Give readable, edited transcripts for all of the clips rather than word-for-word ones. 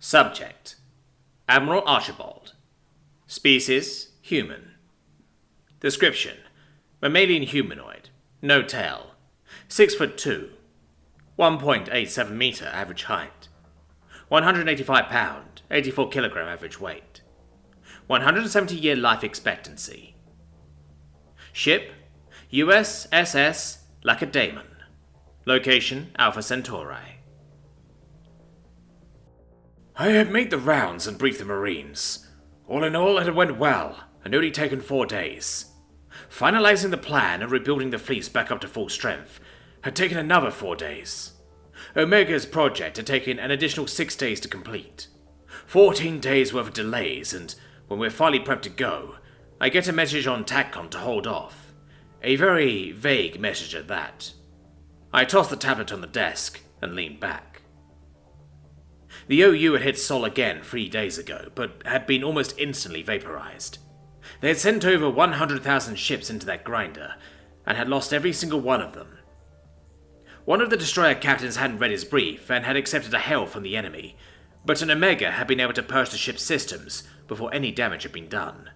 Subject: Admiral Archibald. Species: human. Description: mammalian humanoid, no tail, 6'2", 1.87 meter average height, 185 pound, 84 kilogram average weight, 170-year life expectancy. Ship: USS Lacedaemon. Location: Alpha Centauri. I had made the rounds and briefed the Marines. All in all, it had went well, and only taken 4 days. Finalizing the plan and rebuilding the fleets back up to full strength had taken another 4 days. Omega's project had taken an additional 6 days to complete. 14 days worth of delays, and when we're finally prepped to go, I get a message on TACCOM to hold off. A very vague message at that. I tossed the tablet on the desk and leaned back. The OU had hit Sol again 3 days ago, but had been almost instantly vaporized. They had sent over 100,000 ships into that grinder, and had lost every single one of them. One of the destroyer captains hadn't read his brief, and had accepted a hail from the enemy, but an Omega had been able to purge the ship's systems before any damage had been done.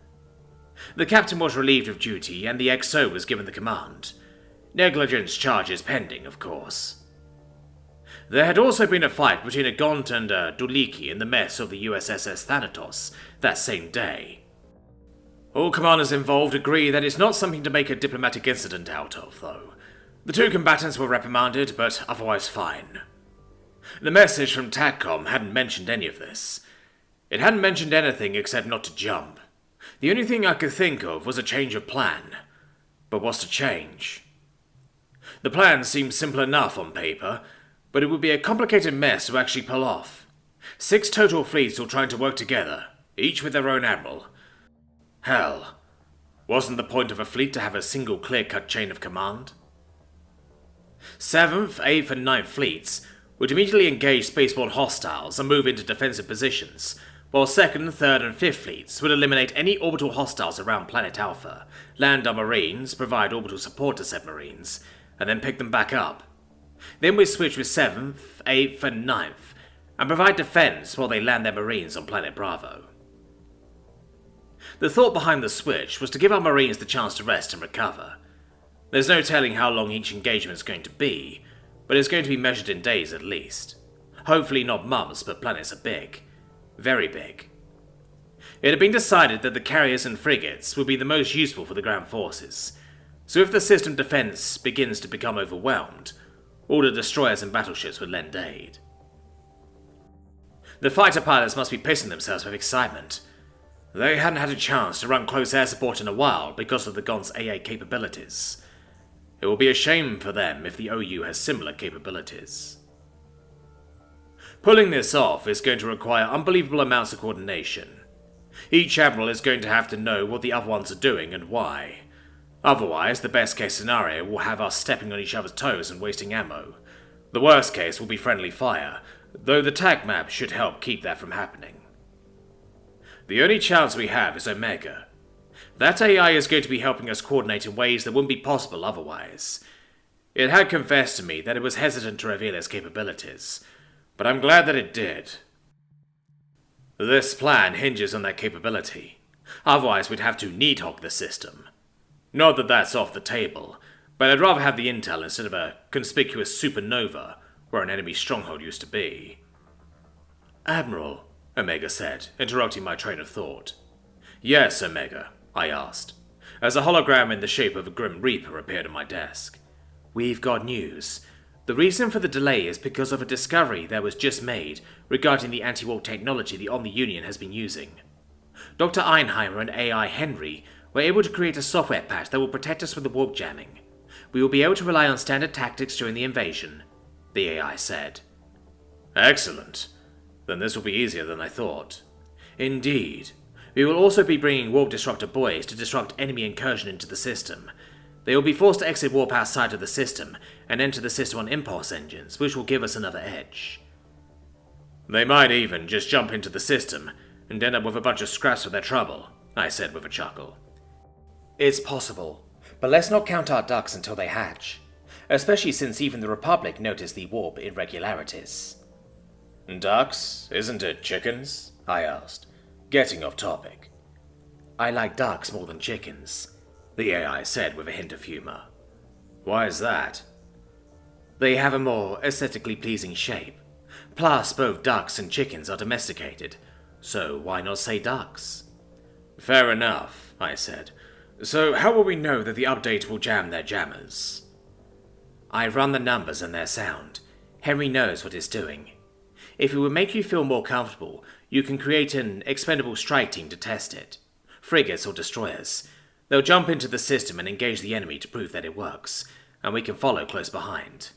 The captain was relieved of duty, and the XO was given the command. Negligence charges pending, of course. There had also been a fight between a Gaunt and a Duliki in the mess of the USS Thanatos that same day. All commanders involved agree that it's not something to make a diplomatic incident out of, though. The 2 combatants were reprimanded, but otherwise fine. The message from TACCOM hadn't mentioned any of this. It hadn't mentioned anything except not to jump. The only thing I could think of was a change of plan. But what's to change? The plan seemed simple enough on paper, but it would be a complicated mess to actually pull off. 6 total fleets all trying to work together, each with their own admiral. Hell, wasn't the point of a fleet to have a single clear-cut chain of command? 7th, 8th, and 9th fleets would immediately engage spaceborne hostiles and move into defensive positions, while 2nd, 3rd, and 5th fleets would eliminate any orbital hostiles around Planet Alpha, land our Marines, provide orbital support to said Marines, and then pick them back up. Then we switch with 7th, 8th, and 9th, and provide defense while they land their Marines on Planet Bravo. The thought behind the switch was to give our Marines the chance to rest and recover. There's no telling how long each engagement is going to be, but it's going to be measured in days at least. Hopefully not months, but planets are big. Very big. It had been decided that the carriers and frigates would be the most useful for the ground forces, so if the system defense begins to become overwhelmed, all the destroyers and battleships would lend aid. The fighter pilots must be pissing themselves with excitement. They hadn't had a chance to run close air support in a while because of the Gaunt's AA capabilities. It will be a shame for them if the OU has similar capabilities. Pulling this off is going to require unbelievable amounts of coordination. Each admiral is going to have to know what the other ones are doing and why. Otherwise, the best case scenario will have us stepping on each other's toes and wasting ammo. The worst case will be friendly fire, though the TAC map should help keep that from happening. The only chance we have is Omega. That AI is going to be helping us coordinate in ways that wouldn't be possible otherwise. It had confessed to me that it was hesitant to reveal its capabilities, but I'm glad that it did. This plan hinges on that capability. Otherwise we'd have to need-hog the system. Not that that's off the table, but I'd rather have the intel instead of a conspicuous supernova where an enemy stronghold used to be. Admiral, Omega said, interrupting my train of thought. Yes, Omega, I asked, as a hologram in the shape of a Grim Reaper appeared on my desk. We've got news. The reason for the delay is because of a discovery that was just made regarding the anti-warp technology the Omni Union has been using. Dr. Einheimer and AI Henry were able to create a software patch that will protect us from the warp jamming. We will be able to rely on standard tactics during the invasion, the AI said. Excellent. Then this will be easier than I thought. Indeed. We will also be bringing warp disruptor buoys to disrupt enemy incursion into the system. They will be forced to exit warp outside of the system and enter the system on impulse engines, which will give us another edge. They might even just jump into the system and end up with a bunch of scraps for their trouble, I said with a chuckle. It's possible, but let's not count our ducks until they hatch, especially since even the Republic noticed the warp irregularities. Ducks? Isn't it chickens? I asked, getting off topic. I like ducks more than chickens, the AI said with a hint of humor. Why is that? They have a more aesthetically pleasing shape. Plus, both ducks and chickens are domesticated, so why not say ducks? Fair enough, I said. So how will we know that the update will jam their jammers? I run the numbers and their sound. Henry knows what he's doing. If it would make you feel more comfortable, you can create an expendable strike team to test it. Frigates or destroyers. They'll jump into the system and engage the enemy to prove that it works, and we can follow close behind.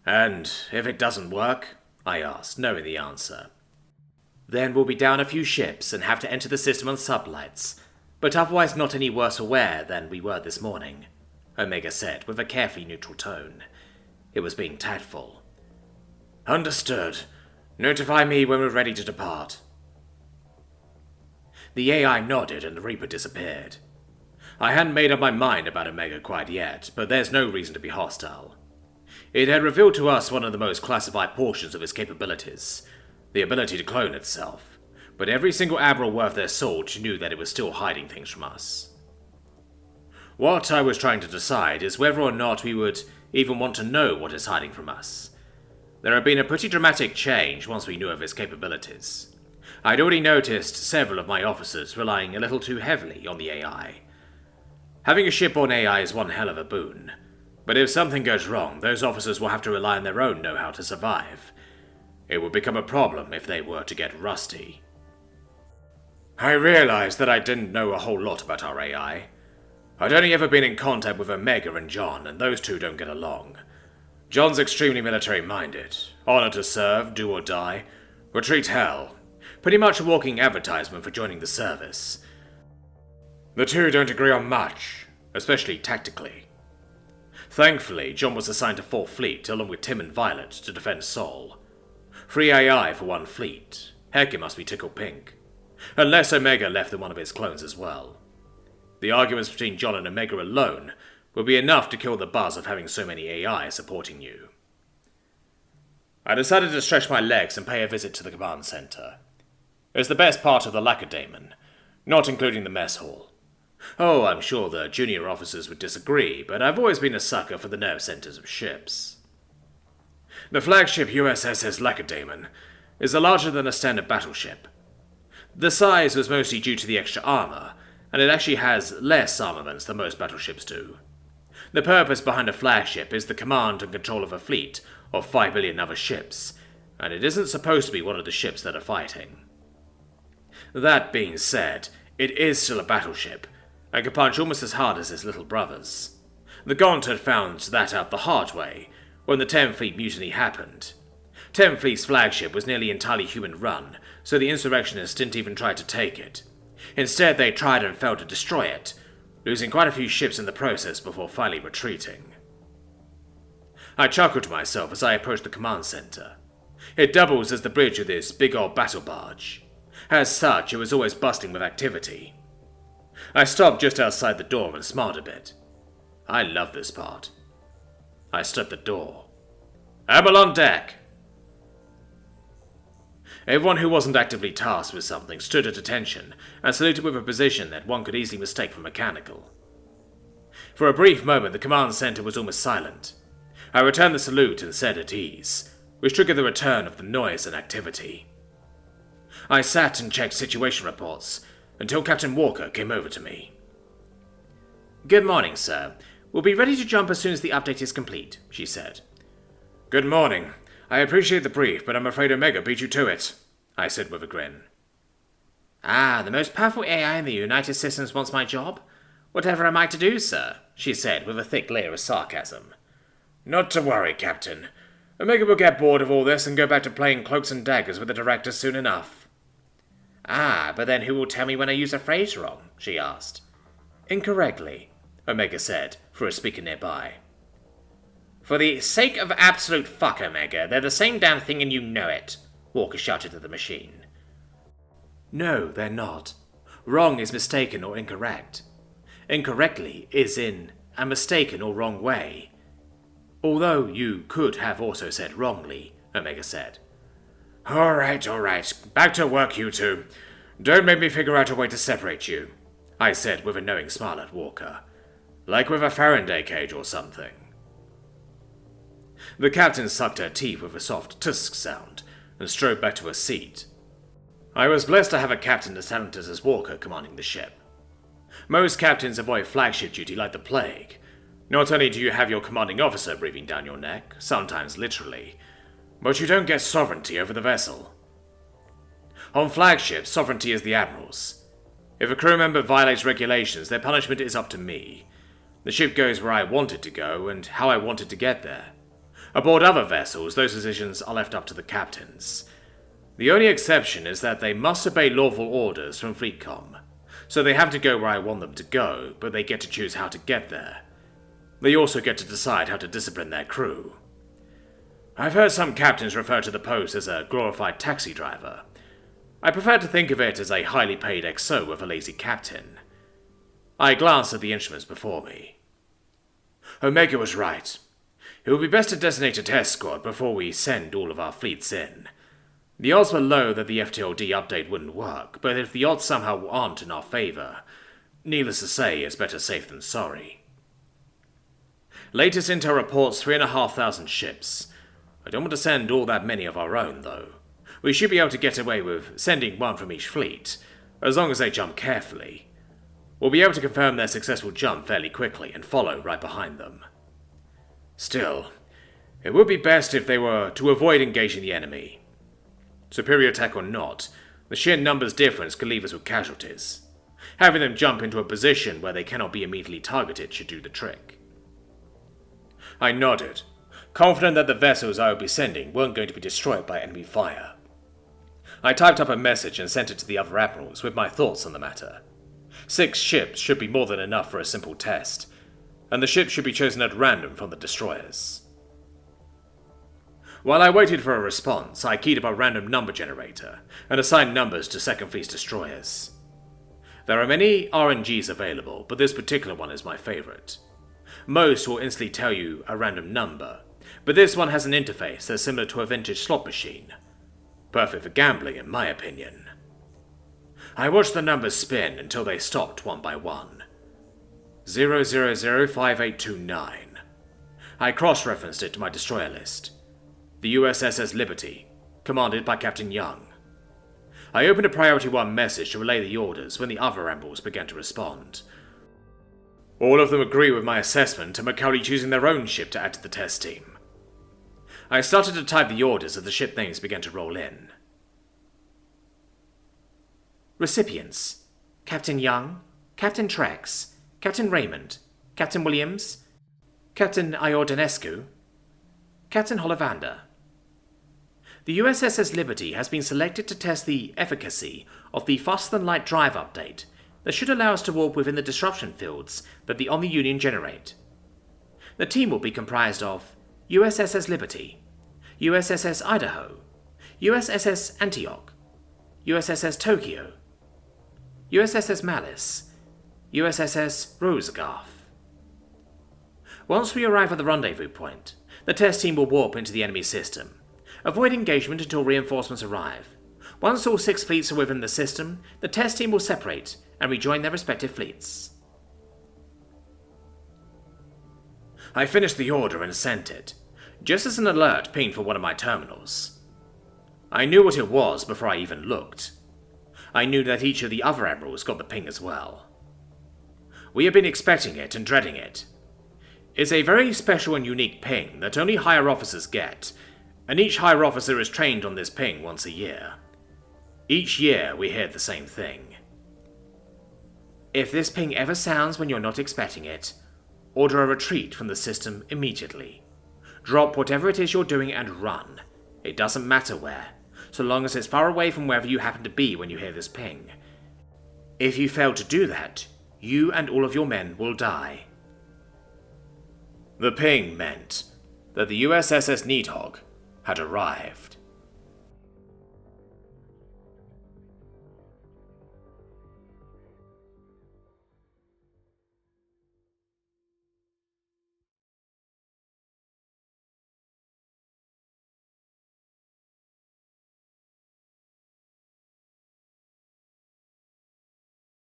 And if it doesn't work? I asked, knowing the answer. Then we'll be down a few ships and have to enter the system on sublights, but otherwise not any worse aware than we were this morning, Omega said with a carefully neutral tone. It was being tactful. Understood. Notify me when we're ready to depart. The AI nodded and the Reaper disappeared. I hadn't made up my mind about Omega quite yet, but there's no reason to be hostile. It had revealed to us one of the most classified portions of its capabilities, the ability to clone itself, but every single Admiral worth their salt knew that it was still hiding things from us. What I was trying to decide is whether or not we would even want to know what is hiding from us. There had been a pretty dramatic change once we knew of its capabilities. I'd already noticed several of my officers relying a little too heavily on the AI. Having a shipborne AI is one hell of a boon, but if something goes wrong, those officers will have to rely on their own know-how to survive. It would become a problem if they were to get rusty. I realized that I didn't know a whole lot about our AI. I'd only ever been in contact with Omega and John, and those two don't get along. John's extremely military-minded, honor to serve, do or die, retreat hell, pretty much a walking advertisement for joining the service. The two don't agree on much, especially tactically. Thankfully, John was assigned to 4th Fleet along with Tim and Violet to defend Sol. 3 AI for 1 fleet. Heck, it must be tickled pink. Unless Omega left in one of his clones as well. The arguments between John and Omega alone would be enough to kill the buzz of having so many AI supporting you. I decided to stretch my legs and pay a visit to the command center. It was the best part of the Lacedaemon, not including the mess hall. Oh, I'm sure the junior officers would disagree, but I've always been a sucker for the nerve centers of ships. The flagship USS Lacedaemon is a larger than a standard battleship. The size was mostly due to the extra armor, and it actually has less armaments than most battleships do. The purpose behind a flagship is the command and control of a fleet of 5 billion other ships, and it isn't supposed to be one of the ships that are fighting. That being said, it is still a battleship, and can punch almost as hard as its little brothers. The Gaunt had found that out the hard way, when the 10th Fleet mutiny happened. 10th Fleet's flagship was nearly entirely human-run, so the insurrectionists didn't even try to take it. Instead, they tried and failed to destroy it, losing quite a few ships in the process before finally retreating. I chuckled to myself as I approached the command center. It doubles as the bridge of this big old battle barge. As such, it was always busting with activity. I stopped just outside the door and smiled a bit. I love this part. I stood at the door. Admiral on deck! Everyone who wasn't actively tasked with something stood at attention and saluted with a precision that one could easily mistake for mechanical. For a brief moment, the command center was almost silent. I returned the salute and said at ease, which triggered the return of the noise and activity. I sat and checked situation reports until Captain Walker came over to me. Good morning, sir. We'll be ready to jump as soon as the update is complete, she said. Good morning. I appreciate the brief, but I'm afraid Omega beat you to it, I said with a grin. Ah, the most powerful AI in the United Systems wants my job? Whatever am I to do, sir? She said with a thick layer of sarcasm. Not to worry, Captain. Omega will get bored of all this and go back to playing cloaks and daggers with the director soon enough. Ah, but then who will tell me when I use a phrase wrong? She asked. Incorrectly, Omega said, for a speaker nearby. For the sake of absolute fuck, Omega, they're the same damn thing and you know it, Walker shouted at the machine. No, they're not. Wrong is mistaken or incorrect. Incorrectly is in a mistaken or wrong way. Although you could have also said wrongly, Omega said. Alright. Back to work, you two. Don't make me figure out a way to separate you, I said with a knowing smile at Walker. Like with a Faraday cage or something. The captain sucked her teeth with a soft tusk sound and strode back to her seat. I was blessed to have a captain as talented as Walker commanding the ship. Most captains avoid flagship duty like the plague. Not only do you have your commanding officer breathing down your neck, sometimes literally, but you don't get sovereignty over the vessel. On flagships, sovereignty is the Admiral's. If a crew member violates regulations, their punishment is up to me. The ship goes where I want it to go and how I want it to get there. Aboard other vessels, those decisions are left up to the captains. The only exception is that they must obey lawful orders from FleetCom, so they have to go where I want them to go, but they get to choose how to get there. They also get to decide how to discipline their crew. I've heard some captains refer to the post as a glorified taxi driver. I prefer to think of it as a highly paid XO with a lazy captain. I glanced at the instruments before me. Omega was right. It would be best to designate a test squad before we send all of our fleets in. The odds were low that the FTLD update wouldn't work, but if the odds somehow aren't in our favor, needless to say, it's better safe than sorry. Latest intel reports 3,500 ships. I don't want to send all that many of our own, though. We should be able to get away with sending one from each fleet, as long as they jump carefully. We'll be able to confirm their successful jump fairly quickly and follow right behind them. Still, it would be best if they were to avoid engaging the enemy. Superior attack or not, the sheer numbers difference could leave us with casualties. Having them jump into a position where they cannot be immediately targeted should do the trick. I nodded, confident that the vessels I would be sending weren't going to be destroyed by enemy fire. I typed up a message and sent it to the other admirals with my thoughts on the matter. 6 ships should be more than enough for a simple test, and the ships should be chosen at random from the destroyers. While I waited for a response, I keyed up a random number generator and assigned numbers to Second Fleet's destroyers. There are many RNGs available, but this particular one is my favorite. Most will instantly tell you a random number, but this one has an interface that's similar to a vintage slot machine. Perfect for gambling, in my opinion. I watched the numbers spin until they stopped one by one. 0005829. I cross-referenced it to my destroyer list. The USS Liberty, commanded by Captain Young. I opened a Priority 1 message to relay the orders when the other admirals began to respond. All of them agree with my assessment and are currently choosing their own ship to add to the test team. I started to type the orders as the ship names began to roll in. Recipients: Captain Young, Captain Trex, Captain Raymond, Captain Williams, Captain Iordanescu, Captain Hollivander. The USS Liberty has been selected to test the efficacy of the faster-than-light drive update that should allow us to warp within the disruption fields that the Omni-Union generate. The team will be comprised of USS Liberty, USS Idaho, USS Antioch, USS Tokyo, USS Malice, USS Rosegarth. Once we arrive at the rendezvous point, the test team will warp into the enemy system. Avoid engagement until reinforcements arrive. Once all 6 fleets are within the system, the test team will separate and rejoin their respective fleets. I finished the order and sent it, just as an alert pinged for one of my terminals. I knew what it was before I even looked. I knew that each of the other admirals got the ping as well. We have been expecting it and dreading it. It's a very special and unique ping that only higher officers get, and each higher officer is trained on this ping once a year. Each year we hear the same thing. If this ping ever sounds when you're not expecting it, order a retreat from the system immediately. Drop whatever it is you're doing and run. It doesn't matter where, so long as it's far away from wherever you happen to be when you hear this ping. If you fail to do that, you and all of your men will die. The ping meant that the USS Needhog had arrived.